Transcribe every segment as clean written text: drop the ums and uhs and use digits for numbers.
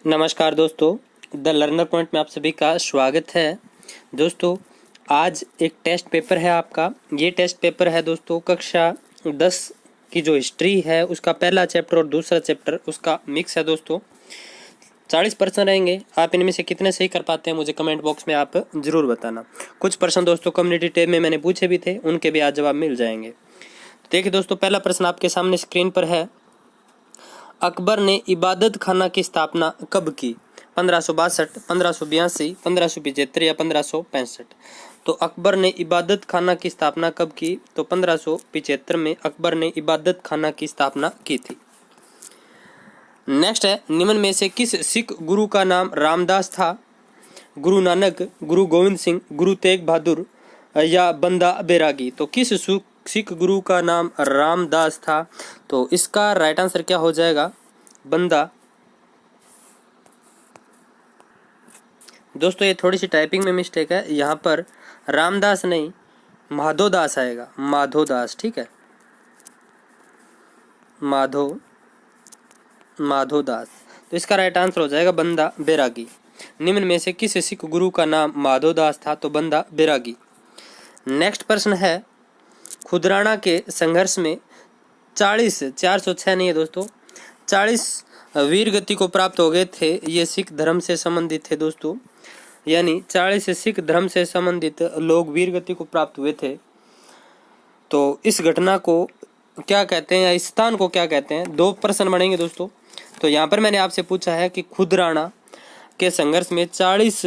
नमस्कार दोस्तों, the learner point में आप सभी का स्वागत है। दोस्तों, आज एक टेस्ट पेपर है आपका। ये टेस्ट पेपर है दोस्तों कक्षा 10 की जो हिस्ट्री है उसका पहला चैप्टर और दूसरा चैप्टर उसका मिक्स है दोस्तों। 40 प्रश्न रहेंगे। आप इनमें से कितने सही कर पाते हैं मुझे कमेंट बॉक्स में आप ज़रूर बताना। कुछ प्रश्न दोस्तों कम्युनिटी टैब में मैंने पूछे भी थे, उनके भी आज जवाब मिल जाएंगे। देखिए दोस्तों, पहला प्रश्न आपके सामने स्क्रीन पर है। अकबर ने इबादत खाना की स्थापना कब की? 1562, 1582, 1575 या 1565। तो अकबर ने इबादत खाना की स्थापना कब की? तो 1575 में अकबर ने इबादत खाना की स्थापना की थी। नेक्स्ट है, निम्न में से किस सिख गुरु का नाम रामदास था? गुरु नानक, गुरु गोविंद सिंह, गुरु तेग बहादुर या बंदा बैरागी। तो किस सिख गुरु का नाम रामदास था? तो इसका राइट आंसर क्या हो जाएगा? बंदा। दोस्तों, ये थोड़ी सी टाइपिंग में मिस्टेक है, यहाँ पर रामदास नहीं माधोदास आएगा, माधोदास। ठीक है, माधोदास। तो इसका राइट आंसर हो जाएगा बंदा बैरागी। निम्न में से किस सिख गुरु का नाम माधोदास था? तो बंदा बैरागी। नेक्स्ट प्रश्न है, खुदराना के संघर्ष में 406 नहीं है दोस्तों, 40 वीर गति को प्राप्त हो गए थे। ये सिख धर्म से संबंधित थे दोस्तों, यानी 40 सिख धर्म से संबंधित लोग वीर गति को प्राप्त हुए थे। तो इस घटना को क्या कहते हैं या इस स्थान को क्या कहते हैं? दो प्रश्न बनेंगे दोस्तों। तो यहाँ पर मैंने आपसे पूछा है कि खुदराना के संघर्ष में 40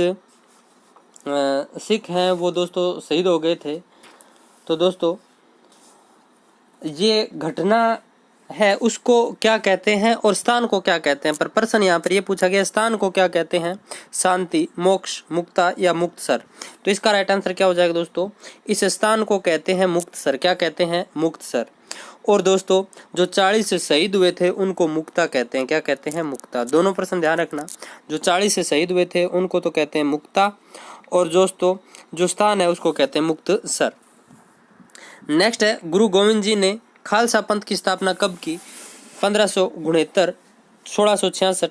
सिख हैं वो दोस्तों शहीद हो गए थे। तो दोस्तों, ये घटना है उसको क्या कहते हैं और स्थान को क्या कहते हैं? पर प्रश्न यहाँ पर ये पूछा गया, स्थान को क्या कहते हैं? शांति, मोक्ष, मुक्ता या मुक्तसर। तो इसका राइट आंसर क्या हो जाएगा दोस्तों? इस स्थान को कहते हैं मुक्तसर। क्या कहते हैं? मुक्तसर। और दोस्तों, जो 40 शहीद हुए थे उनको मुक्ता कहते हैं। क्या कहते हैं? मुक्ता। दोनों प्रश्न ध्यान रखना। जो 40 शहीद हुए थे उनको तो कहते हैं मुक्ता, और दोस्तों जो स्थान है उसको कहते हैं मुक्तसर। नेक्स्ट है, गुरु गोविंद जी ने खालसा पंथ की स्थापना कब की? 1569, 1666,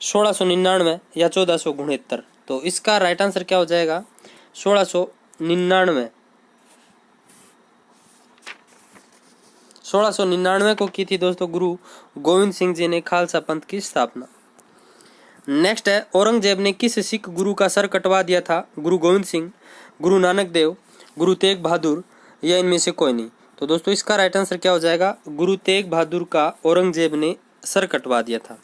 1699 या 1469। तो इसका राइट आंसर क्या हो जाएगा? 1699। 1699 को की थी दोस्तों गुरु गोविंद सिंह जी ने खालसा पंथ की स्थापना। नेक्स्ट है, औरंगजेब ने किस सिख गुरु का सर कटवा दिया था? गुरु गोविंद सिंह, गुरु नानक देव, गुरु तेग बहादुर या इनमें से कोई नहीं। तो दोस्तों, इसका राइट आंसर क्या हो जाएगा? गुरु तेग बहादुर का औरंगजेब ने सर कटवा दिया था।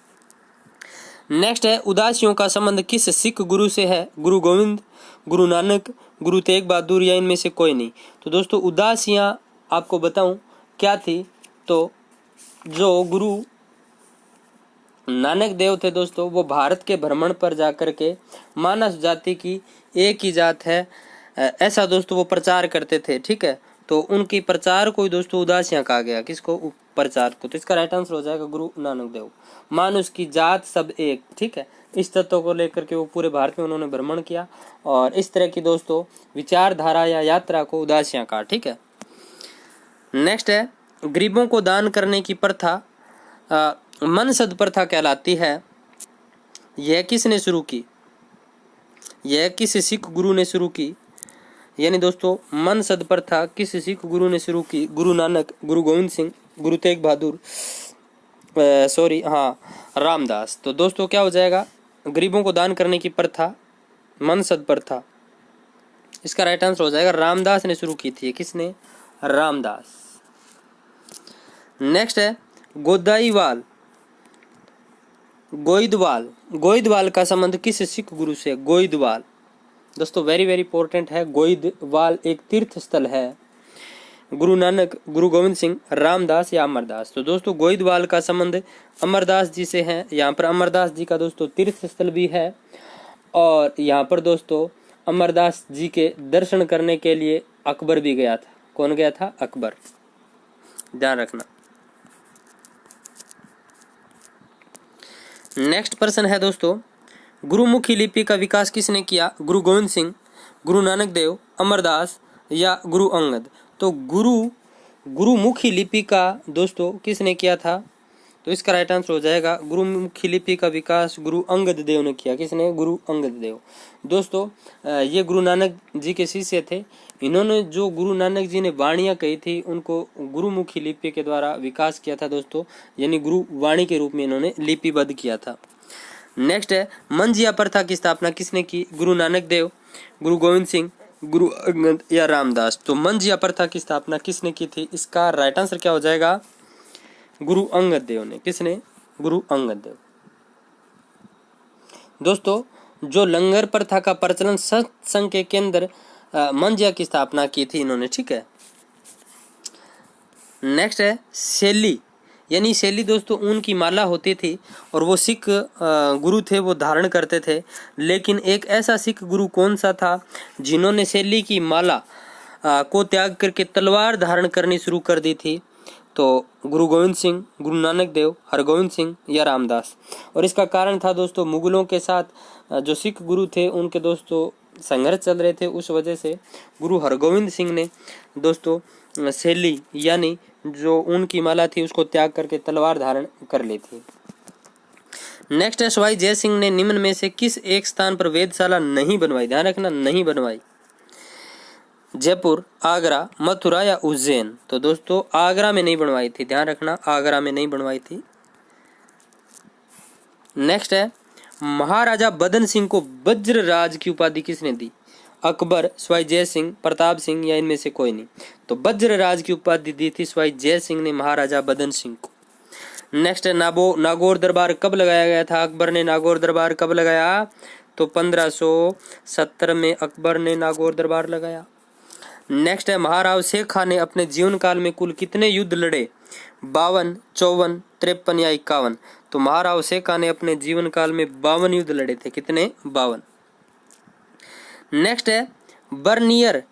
नेक्स्ट है, उदासियों का संबंध किस सिख गुरु से है? गुरु गोविंद, गुरु नानक, गुरु तेग बहादुर या इनमें से कोई नहीं। तो दोस्तों, उदासियां आपको बताऊं क्या थी? तो जो गुरु नानक देव थे दोस्तों, वो भारत के भ्रमण पर जाकर के मानस जाति की एक ही जात है ऐसा दोस्तों वो प्रचार करते थे। ठीक है, तो उनकी प्रचार को दोस्तों उदासियां कहा गया। किसको? प्रचार को। तो इसका राइट आंसर हो जाएगा गुरु नानक देव। मानुष की जात सब एक। ठीक है, इस तत्व को लेकर के वो पूरे भारत में उन्होंने भ्रमण किया और इस तरह की दोस्तों विचारधारा या यात्रा को उदासियां कहा। ठीक है। नेक्स्ट है, गरीबों को दान करने की प्रथा मनसद प्रथा कहलाती है। यह किसने शुरू की? यह किस सिख गुरु ने शुरू की? यानी दोस्तों, मनसद प्रथा किस सिख गुरु ने शुरू की? गुरु नानक, गुरु गोविंद सिंह, गुरु तेग बहादुर, रामदास। तो दोस्तों क्या हो जाएगा? गरीबों को दान करने की प्रथा, मनसद प्रथा, इसका राइट आंसर हो जाएगा रामदास ने शुरू की थी। किसने? रामदास। नेक्स्ट है, गोइदवाल का संबंध किस सिख गुरु से? गोइदवाल दोस्तों वेरी वेरी इंपॉर्टेंट है। गोइदवाल एक तीर्थ स्थल है। गुरु नानक, गुरु गोविंद सिंह, रामदास या अमरदास। तो दोस्तों गोइदवाल का संबंध अमरदास जी से है। यहाँ पर अमरदास जी का दोस्तों तीर्थ स्थल भी है और यहाँ पर दोस्तों अमरदास जी के दर्शन करने के लिए अकबर भी गया था। कौन गया था? अकबर। ध्यान रखना। नेक्स्ट प्रश्न है दोस्तों, गुरुमुखी लिपि का विकास किसने किया? गुरु गोविंद सिंह, गुरु नानक देव, अमरदास या गुरु अंगद। तो गुरुमुखी लिपि का दोस्तों किसने किया था? तो इसका राइट आंसर हो जाएगा गुरुमुखी लिपि का विकास गुरु अंगद देव ने किया। किसने? गुरु अंगद देव। दोस्तों ये गुरु नानक जी के शिष्य थे। इन्होंने जो गुरु नानक जी ने वाणियां कही थी उनको गुरुमुखी लिपि के द्वारा विकास किया था दोस्तों, यानी गुरु वाणी के रूप में इन्होंने लिपिबद्ध किया था। नेक्स्ट है मंजिया प्रथा की स्थापना किसने की? गुरु नानक देव, गुरु गोविंद सिंह, गुरु अंगद या रामदास। तो मंजिया प्रथा की स्थापना किसने की थी? इसका राइट आंसर क्या हो जाएगा? गुरु अंगद देव ने। किसने? गुरु अंगद देव। दोस्तों जो लंगर प्रथा का प्रचलन सत्संग के केंद्र मंजिया की स्थापना की थी इन्होंने, ठीक है। नेक्स्ट है शैली, यानी शैली दोस्तों ऊन की माला होती थी और वो सिख गुरु थे, वो धारण करते थे। लेकिन एक ऐसा सिख गुरु कौन सा था जिन्होंने शैली की माला को त्याग करके तलवार धारण करनी शुरू कर दी थी? तो गुरु गोविंद सिंह, गुरु नानक देव, हरगोविंद सिंह या रामदास। और इसका कारण था दोस्तों मुगलों के साथ जो सिख गुरु थे उनके दोस्तों संघर्ष चल रहे थे, उस वजह से गुरु हरगोविंद सिंह ने दोस्तों शैली यानी जो ऊन की माला थी उसको त्याग करके तलवार धारण कर ली थी। नेक्स्ट है सवाई जय सिंह ने निम्न में से किस एक स्थान पर वेधशाला नहीं बनवाई? ध्यान रखना, नहीं बनवाई। जयपुर, आगरा, मथुरा या उज्जैन। तो दोस्तों आगरा में नहीं बनवाई थी, ध्यान रखना, आगरा में नहीं बनवाई थी। नेक्स्ट है महाराजा बदन सिंह को वज्रराज की उपाधि किसने दी? अकबर, सवाई जय सिंह, प्रताप सिंह या इनमें से कोई नहीं। तो वज्रराज की उपाधि दी थी सवाई जय सिंह ने महाराजा बदन सिंह को। नेक्स्ट है नागौर दरबार कब लगाया गया था? अकबर ने नागौर दरबार कब लगाया? तो 1570 में अकबर ने नागौर दरबार लगाया। नेक्स्ट है महाराव शेख खान ने अपने जीवन काल में कुल कितने युद्ध लड़े? 52, 54, 53 या 51। तो महाराव शेख खान ने अपने जीवन काल में 52 युद्ध लड़े थे। कितने? 52। नेक्स्ट है बर्नियर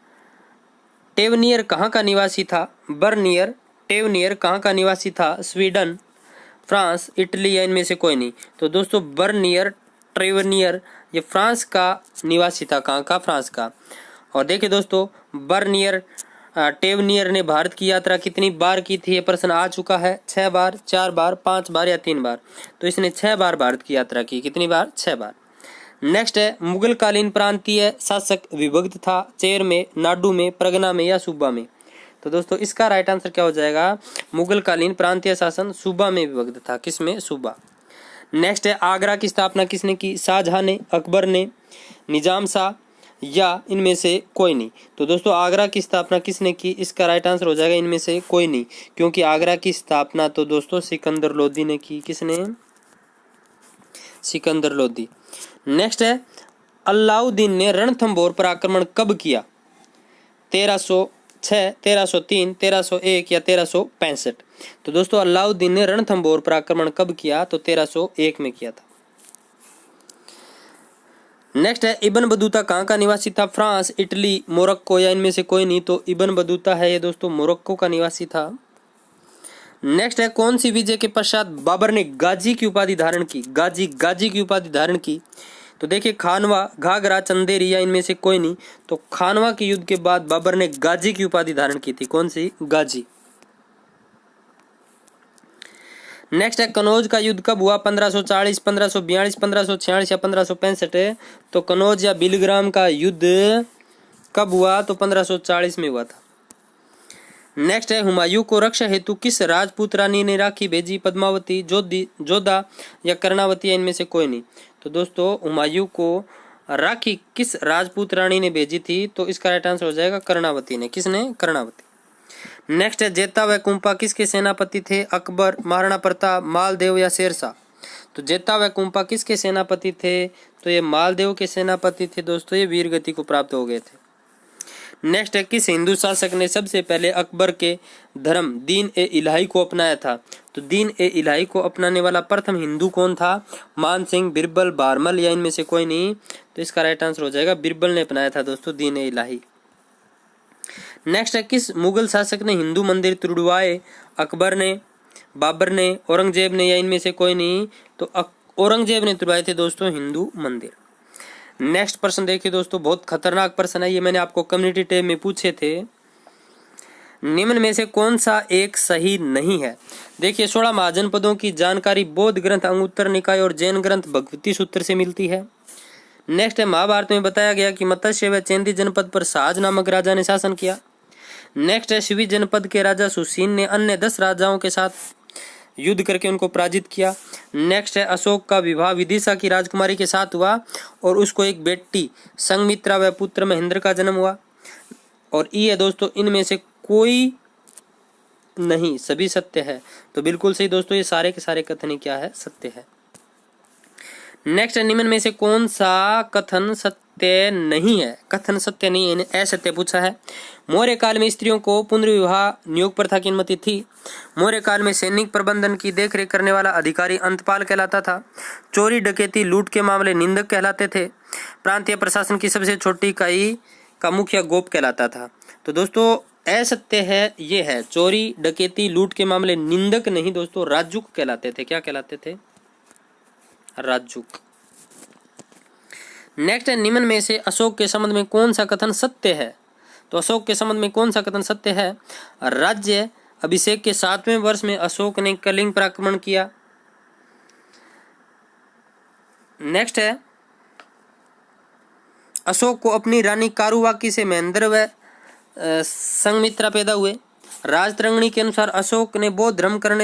टेवनियर कहाँ का निवासी था? बर्नियर टेवनियर कहाँ का निवासी था? स्वीडन, फ्रांस, इटली या इनमें से कोई नहीं। तो दोस्तों बर्नियर टेवनियर ये फ्रांस का निवासी था। कहाँ का? फ्रांस का। और देखिए दोस्तों बर्नियर टेवनियर ने भारत की यात्रा कितनी बार की थी? ये प्रश्न आ चुका है। 6 बार, 4 बार, 5 बार या 3 बार। तो इसने 6 बार भारत की यात्रा की। कितनी बार? 6 बार। नेक्स्ट है मुगल कालीन प्रांतीय शासक विभक्त था चेर में, नाडू में, परगना में या सूबा में। तो दोस्तों इसका राइट आंसर क्या हो जाएगा? मुगल कालीन प्रांतीय शासन सूबा में विभक्त था। किसमें? सूबा। नेक्स्ट है आगरा की स्थापना किसने की? शाहजहां ने, अकबर ने, निजाम शाह या इनमें से कोई नहीं। तो दोस्तों आगरा की स्थापना किसने की? इसका राइट आंसर हो जाएगा इनमें से कोई नहीं, क्योंकि आगरा की स्थापना तो दोस्तों सिकंदर लोदी ने की। किसने? सिकंदर लोदी। नेक्स्ट है अलाउद्दीन ने रणथंभौर पर आक्रमण कब किया? 1306, 1303, 1301 या 1365। तो दोस्तों अलाउद्दीन ने रणथंभौर पर आक्रमण कब किया? तो 1301 में किया था। नेक्स्ट है इब्न बतूता कहाँ का निवासी था? फ्रांस, इटली, मोरक्को या इनमें से कोई नहीं। तो इब्न बतूता है ये दोस्तों मोरक्को का निवासी था। नेक्स्ट है कौन सी विजय के पश्चात बाबर ने गाजी की उपाधि धारण की? गाजी की उपाधि धारण की। तो देखिए खानवा, घाघरा, चंदेरी या इनमें से कोई नहीं। तो खानवा के युद्ध के बाद बाबर ने गाजी की उपाधि धारण की थी। कौन सी? गाजी। नेक्स्ट है कनौज का युद्ध कब हुआ? 1540, 1542, 1546 या 1565। तो कनौज या बिलग्राम का युद्ध कब हुआ? तो 1540 में हुआ था। नेक्स्ट है हुमायूं को रक्षा हेतु किस राजपूत रानी ने राखी भेजी? पद्मावती, जोधा या कर्णावती या इनमें से कोई नहीं। तो दोस्तों हुमायूं को राखी किस राजपूत रानी ने भेजी थी? तो इसका राइट आंसर हो जाएगा कर्णावती ने। किसने? कर्णावती। नेक्स्ट है जेता व कुंपा किसके सेनापति थे? अकबर, महाराणा प्रताप, मालदेव या शेरशाह। तो जेता व कुंपा किसके सेनापति थे? तो ये मालदेव के सेनापति थे दोस्तों। ये वीर गति को प्राप्त हो गए थे। नेक्स्ट है किस हिंदू शासक ने सबसे पहले अकबर के धर्म दीन ए इलाही को अपनाया था? तो दीन ए इलाही को अपनाने वाला प्रथम हिंदू कौन था? मान सिंह, बिरबल, बारमल या इनमें से कोई नहीं। तो इसका राइट आंसर हो जाएगा बिरबल ने अपनाया था दोस्तों दीन ए इलाही। नेक्स्ट है किस मुगल शासक ने हिंदू मंदिर तुड़वाए? अकबर ने, बाबर ने, औरंगजेब ने या इनमें से कोई नहीं। तो औरंगजेब ने तुड़वाए थे दोस्तों हिंदू मंदिर। नेक्स्ट प्रश्न देखिए दोस्तों, बहुत खतरनाक प्रश्न है ये, मैंने आपको कम्युनिटी टैब में पूछे थे। निम्न में से कौन सा एक सही नहीं है? देखिए 16 महाजनपदों की जानकारी बौद्ध ग्रंथ अंगुत्तर निकाय और जैन ग्रंथ भगवती सूत्र से मिलती है। नेक्स्ट है, महाभारत में बताया गया कि मत्स्य व चेंदी जनपद पर साज नामक राजा ने शासन किया। नेक्स्ट है, शिवी जनपद के राजा सुसीन ने अन्य 10 राजाओं के साथ युद्ध करके उनको पराजित किया। नेक्स्ट है, अशोक का विवाह विदिशा की राजकुमारी के साथ हुआ और उसको एक बेटी संघमित्रा व पुत्र महेंद्र का जन्म हुआ। और ई है दोस्तों, इनमें से कोई नहीं, सभी सत्य है। तो बिल्कुल सही दोस्तों, ये सारे के सारे कथन क्या है? सत्य है। नेक्स्ट है, निम्न में से कौन सा कथन सत्य नहीं है? कथन सत्य नहीं है, असत्य पूछा है। मौर्य काल में स्त्रियों को पुनर्विवाह नियोग प्रथा की अनुमति थी। मौर्य काल में सैनिक प्रबंधन की देखरेख करने वाला अधिकारी अंतपाल कहलाता था। चोरी डकैती लूट के मामले निंदक कहलाते थे। प्रांतीय प्रशासन की सबसे छोटी इकाई का मुखिया गोप कहलाता था। तो दोस्तों असत्य है, ये है चोरी डकैती लूट के मामले निंदक नहीं दोस्तों, राजुक कहलाते थे। क्या कहलाते थे? राजुक। नेक्स्ट है, निम्न में से अशोक के संबंध में कौन सा कथन सत्य है? तो अशोक के संबंध में कौन सा कथन सत्य है? राज्य अभिषेक के 7वें वर्ष में अशोक ने कलिंग पर आक्रमण किया। नेक्स्ट है, अशोक को अपनी रानी कारुवाकी से महेंद्र व संघमित्रा पैदा हुए। राजतरंगिणी के अनुसार अशोक ने बौद्ध धर्म ग्रहण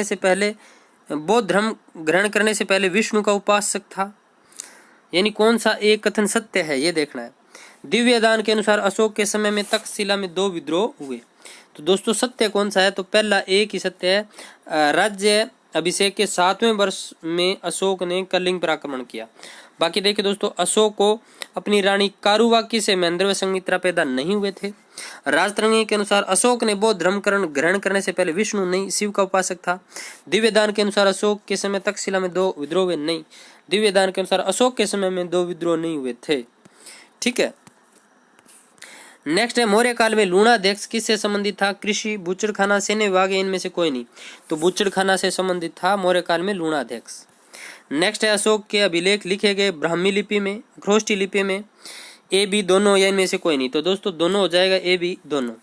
करने से पहले विष्णु का उपासक था। यानी कौन सा एक कथन सत्य है, ये देखना है। दिव्य दान के अनुसार अशोक के समय में तक्षशिला में 2 विद्रोह हुए। तो दोस्तों सत्य कौन सा है? तो पहला एक ही सत्य है, राज्य अभिषेक के 7वें वर्ष में अशोक ने कलिंग पर आक्रमण किया। बाकी देखिए दोस्तों, अशोक को अपनी रानी कारुवाकी से महेंद्र व संघमित्रा पैदा नहीं हुए थे। राजतरंगिणी के अनुसार अशोक ने बौद्ध धर्म ग्रहण करने से पहले विष्णु नहीं शिव का उपासक था। दिव्य दान के अनुसार अशोक के समय तक्षशिला में 2 विद्रोह हुए नहीं। दिव्य दान के अनुसार अशोक के समय में 2 विद्रोह नहीं हुए थे। ठीक है। नेक्स्ट है, मौर्य काल में लूणाध्यक्ष किससे संबंधित था? कृषि, बूचड़खाना, सैन्य विभाग, इनमें से कोई नहीं। तो बूचड़खाना से संबंधित था मौर्य काल में लूणाध्यक्ष। नेक्स्ट है, अशोक के अभिलेख लिखे गए ब्राह्मी लिपि में, ख्रोष्टी लिपि में, ए बी दोनों या इनमें से कोई नहीं। तो दोस्तों दोनों हो जाएगा, ए बी दोनों।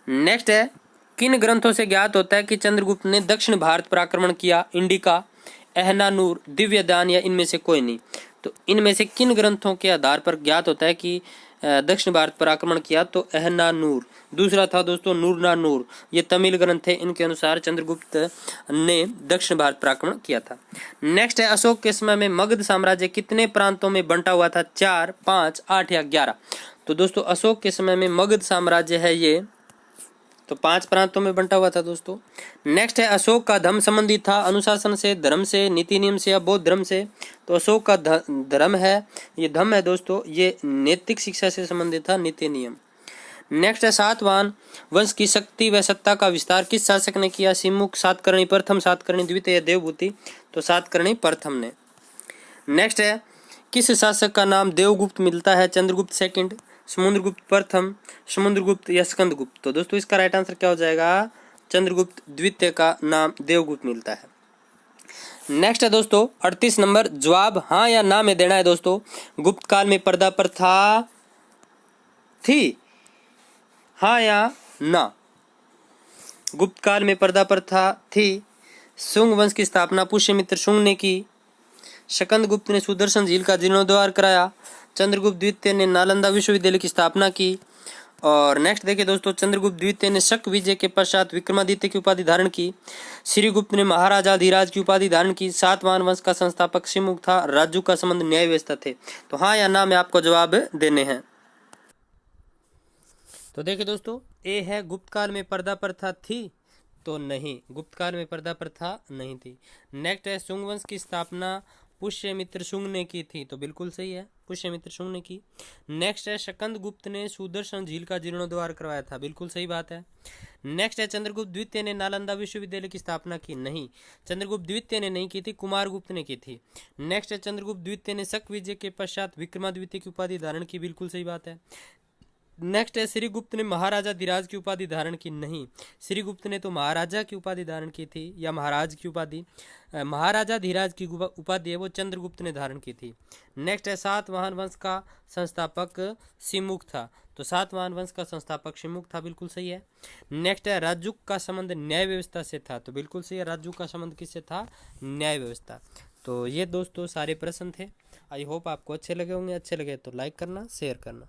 नेक्स्ट है, किन ग्रंथों से ज्ञात होता है कि चंद्रगुप्त ने दक्षिण भारत पर आक्रमण किया? इंडिका, एहनानूर, दिव्य दान या इनमें से कोई नहीं। तो इनमें से किन ग्रंथों के आधार पर ज्ञात होता है कि दक्षिण भारत पर आक्रमण किया? तो एहनानूर। दूसरा था दोस्तों नूरनानूर, ये तमिल ग्रंथ है, इनके अनुसार चंद्रगुप्त ने दक्षिण भारत पर आक्रमण किया था। नेक्स्ट है, अशोक के समय में मगध साम्राज्य कितने प्रांतों में बंटा हुआ था? 4, 5, 8 या 11। तो दोस्तों अशोक के समय में मगध साम्राज्य है ये, तो 5 प्रांतों में बंटा हुआ था दोस्तों। नेक्स्ट है, अशोक का धर्म संबंधित था अनुशासन से, धर्म से, नीति नियम से या बौद्ध धर्म से? तो अशोक का धर्म है, ये धम्म है दोस्तों, ये नैतिक शिक्षा से संबंधित था, नीति नियम। नेक्स्ट है, सातवाहन वंश की शक्ति व सत्ता का विस्तार किस शासक ने किया? सिमुख, सातकर्णी प्रथम, सातकर्णी द्वितीय, देवभूति? तो सातकर्णी प्रथम ने। नेक्स्ट है, किस शासक का नाम देवगुप्त मिलता है? चंद्रगुप्त सेकंड, समुद्रगुप्त प्रथम, समुद्रगुप्त या स्कंदगुप्त? तो दोस्तों इसका राइट आंसर क्या हो जाएगा? चंद्रगुप्त द्वितीय का नाम देवगुप्त मिलता है। नेक्स्ट है दोस्तों 38 नंबर, जवाब हाँ या ना में देना है दोस्तों। गुप्त काल में पर्दा प्रथा थी? हाँ या ना? गुप्त काल में पर्दा प्रथा थी। शुंग वंश की स्थापना पुष्यमित्र शुंग ने की। शकंदगुप्त ने सुदर्शन झील का जीर्णोद्धार कराया। चंद्रगुप्त द्वितीय ने नालंदा विश्वविद्यालय की स्थापना की। और नेक्स्ट देखिए दोस्तों, चंद्रगुप्त द्वितीय ने शक विजय के पश्चात विक्रमादित्य की उपाधि धारण की। श्रीगुप्त ने महाराजा धीराज की उपाधि धारण की। सातवाहन वंश का संस्थापक सिमुख था। राजू का संबंध न्याय व्यवस्था थे। तो हाँ या ना में आपको जवाब देने हैं। तो देखिए दोस्तों, ए है गुप्त काल में पर्दा प्रथा थी? तो नहीं, गुप्त काल में पर्दा प्रथा नहीं थी। नेक्स्ट है, शुंग वंश की स्थापना पुष्यमित्र शुंग ने की थी? तो बिल्कुल सही है, पुष्यमित्र शुंग ने की। नेक्स्ट है, शकंदगुप्त ने सुदर्शन झील का जीर्णोद्धार करवाया था? बिल्कुल सही बात है। नेक्स्ट है, चंद्रगुप्त द्वितीय ने नालंदा विश्वविद्यालय की स्थापना की? नहीं, चंद्रगुप्त द्वितीय ने नहीं की थी, कुमारगुप्त ने की थी। नेक्स्ट है, चंद्रगुप्त द्वितीय ने शक विजय के पश्चात विक्रमादित्य की उपाधि धारण की? बिल्कुल सही बात है। नेक्स्ट है श्रीगुप्त ने महाराजा धीराज की उपाधि धारण की नहीं। श्रीगुप्त ने तो महाराजा की उपाधि धारण की थी या महाराज की उपाधि। महाराजा धीराज की उपाधि है वो चंद्रगुप्त ने धारण की थी। नेक्स्ट है सातवाहन वंश का संस्थापक सिमुख था। तो सातवाहन वंश का संस्थापक सिमुख था, बिल्कुल सही है। नेक्स्ट है राजयुग का संबंध न्याय व्यवस्था से था। तो बिल्कुल सही है, राजयुग का संबंध किससे था? न्याय व्यवस्था। तो ये दोस्तों सारे प्रश्न थे। आई होप आपको अच्छे लगे होंगे। अच्छे लगे तो लाइक करना, शेयर करना।